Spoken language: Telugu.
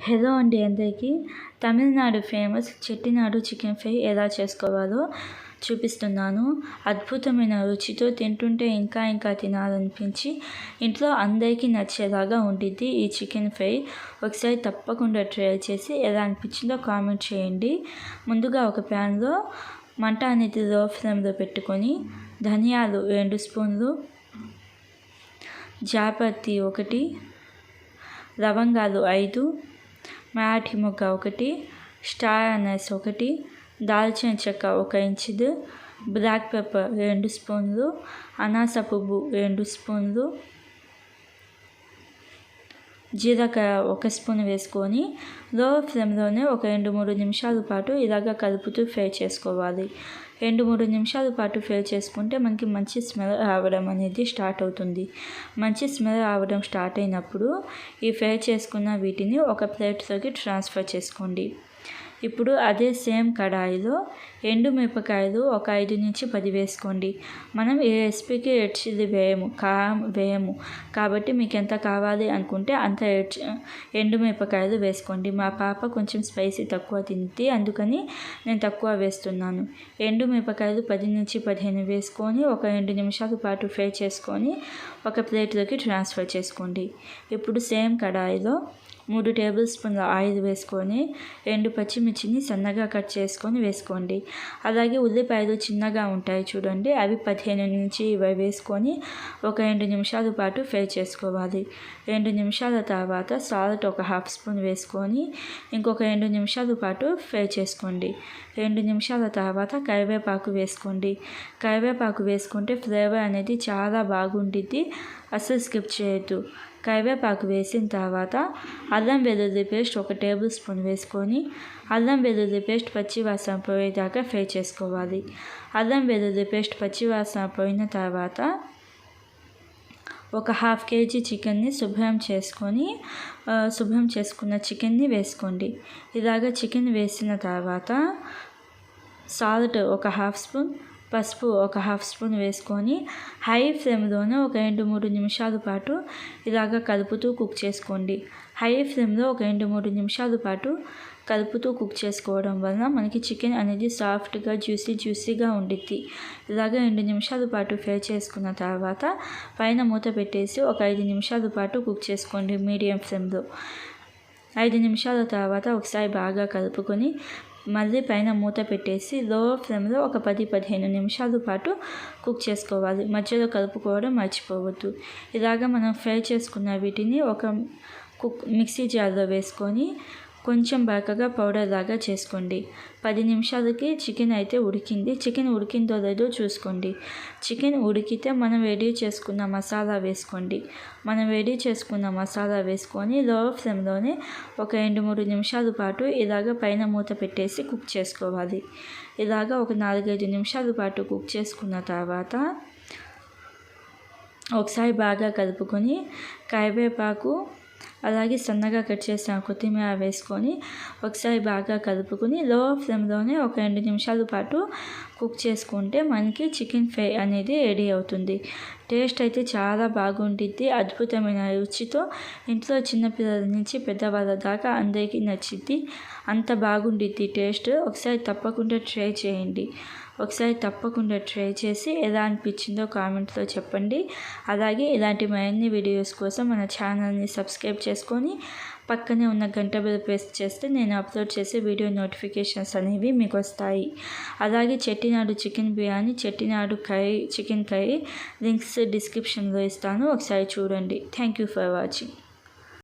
హలో అండి అందరికీ. Tamil Nadu famous Chettinad chicken fry ఎలా చేసుకోవాలో చూపిస్తున్నాను. అద్భుతమైన రుచితో తింటుంటే ఇంకా ఇంకా తినాలనిపించి ఇంట్లో అందరికీ నచ్చేలాగా ఉండిద్ది ఈ చికెన్ ఫ్రై. ఒకసారి తప్పకుండా ట్రై చేసి ఎలా అనిపించిందో కామెంట్ చేయండి. ముందుగా ఒక ప్యాన్లో మంట అనేది లో ఫ్లేమ్లో పెట్టుకొని ధనియాలు 2 స్పూన్లు, జాపత్రి 1, లవంగాలు 5, మరాఠీ మొగ్గ 1, స్టార్ అనస్ 1, దాల్చిన చెక్క 1 ఇంచుది, బ్లాక్ పెప్పర్ 2 స్పూన్లు, అనాస పువ్వు 2 స్పూన్లు, జీలకర్ర 1 స్పూన్ వేసుకొని లో ఫ్లేమ్లోనే ఒక 2-3 నిమిషాల పాటు ఇలాగ కలుపుతూ ఫ్రై చేసుకోవాలి. 2-3 నిమిషాల పాటు ఫ్రై చేసుకుంటే మనకి మంచి స్మెల్ రావడం అనేది స్టార్ట్ అవుతుంది. మంచి స్మెల్ రావడం స్టార్ట్ అయినప్పుడు ఈ ఫ్రై చేసుకున్న వీటిని ఒక ప్లేట్లోకి ట్రాన్స్ఫర్ చేసుకోండి. ఇప్పుడు అదే సేమ్ కడాయిలో ఎండుమిరపకాయలు ఒక 5-10 వేసుకోండి. మనం ఈ రెసిపీకి రెడ్ చిల్లీ కారం వేయము కాబట్టి మీకు ఎంత కావాలి అనుకుంటే అంత ఎండుమిరపకాయలు వేసుకోండి. మా పాప కొంచెం స్పైసీ తక్కువ తింది, అందుకని నేను తక్కువ వేస్తున్నాను. ఎండుమిరపకాయలు 10-15 వేసుకొని ఒక 2 నిమిషాల పాటు ఫ్రై చేసుకొని ఒక ప్లేట్లోకి ట్రాన్స్ఫర్ చేసుకోండి. ఇప్పుడు సేమ్ కడాయిలో 3 టేబుల్ స్పూన్ల ఆయిల్ వేసుకొని 2 పచ్చిమిర్చిని సన్నగా కట్ చేసుకొని వేసుకోండి. అలాగే ఉల్లిపాయలు చిన్నగా ఉంటాయి చూడండి, అవి 15-20 వేసుకొని ఒక 2 నిమిషాల పాటు ఫ్రై చేసుకోవాలి. 2 నిమిషాల తర్వాత సాల్ట్ ఒక 1/2 స్పూన్ వేసుకొని ఇంకొక 2 నిమిషాల పాటు ఫ్రై చేసుకోండి. 2 నిమిషాల తర్వాత కరివేపాకు వేసుకోండి. కరివేపాకు వేసుకుంటే ఫ్లేవర్ అనేది చాలా బాగుంటుంది, అస్సలు స్కిప్ చేయొద్దు. కరివేపాకు వేసిన తర్వాత అల్లం వెల్లుల్లి పేస్ట్ 1 టేబుల్ స్పూన్ వేసుకొని అల్లం వెల్లుల్లి పేస్ట్ పచ్చివాసన పోయేదాకా ఫ్రై చేసుకోవాలి. అల్లం వెల్లుల్లి పేస్ట్ పచ్చివాసన పోయిన తర్వాత ఒక 1/2 kg చికెన్ని శుభ్రం చేసుకున్న చికెన్ని వేసుకోండి. ఇలాగ చికెన్ వేసిన తర్వాత సాల్ట్ ఒక 1/2 స్పూన్, పసుపు ఒక 1/2 స్పూన్ వేసుకొని హై ఫ్లేమ్లోనే ఒక 2-3 నిమిషాల పాటు ఇలాగ కలుపుతూ కుక్ చేసుకోండి. హై ఫ్లేమ్లో ఒక 2-3 నిమిషాల పాటు కలుపుతూ కుక్ చేసుకోవడం వలన మనకి చికెన్ అనేది సాఫ్ట్గా జ్యూసీగా ఉండిద్ది. ఇలాగ 2 నిమిషాల పాటు ఫ్రై చేసుకున్న తర్వాత పైన మూత పెట్టేసి ఒక 5 నిమిషాల పాటు కుక్ చేసుకోండి మీడియం ఫ్లేమ్లో. 5 నిమిషాల తర్వాత ఒకసారి బాగా కలుపుకొని మళ్ళీ పైన మూత పెట్టేసి లో ఫ్లేమ్లో ఒక 10-15 నిమిషాల పాటు కుక్ చేసుకోవాలి. మధ్యలో కలుపుకోవడం మర్చిపోవద్దు. ఇలాగ మనం ఫ్రై చేసుకున్న వీటిని ఒక మిక్సీ జార్లో వేసుకొని కొంచెం బాగా పౌడర్ లాగా చేసుకోండి. 10 నిమిషాలకి చికెన్ అయితే ఉడికింది. చికెన్ ఉడికిందో లేదో చూసుకోండి. చికెన్ ఉడికితే మనం రెడీ చేసుకున్న మసాలా వేసుకోండి. మసాలా వేసుకొని లో ఫ్లేమ్లోనే ఒక 2-3 నిమిషాల పాటు ఇలాగ పైన మూత పెట్టేసి కుక్ చేసుకోవాలి. ఇలాగ ఒక 4-5 నిమిషాల పాటు కుక్ చేసుకున్న తర్వాత ఒకసారి బాగా కలుపుకొని కరివేపాకు అలాగే సన్నగా కట్ చేసిన కొత్తిమీర వేసుకొని ఒకసారి బాగా కలుపుకొని లో ఫ్లేమ్లోనే ఒక 2 నిమిషాల పాటు కుక్ చేసుకుంటే మనకి చికెన్ ఫ్రై అనేది రెడీ అవుతుంది. టేస్ట్ అయితే చాలా బాగుంటుంది. అద్భుతమైన రుచితో ఇంట్లో చిన్నపిల్లల నుంచి పెద్దవాళ్ళ దాకా అందరికీ నచ్చిద్ది. అంత బాగుండిద్ది టేస్ట్. ఒకసారి తప్పకుండా ట్రై చేయండి. ట్రై చేసి ఎలా అనిపించిందో కామెంట్లో చెప్పండి. అలాగే ఇలాంటి మరిన్ని వీడియోస్ కోసం మన ఛానల్ని సబ్స్క్రైబ్ చేసుకొని పక్కనే ఉన్న గంట బెల్ ప్రెస్ చేస్తే నేను అప్లోడ్ చేసే వీడియో నోటిఫికేషన్స్ అనేవి మీకు వస్తాయి. అలాగే Chettinad chicken biryani, Chettinad chicken curry links డిస్క్రిప్షన్లో ఇస్తాను, ఒకసారి చూడండి. Thank you for watching.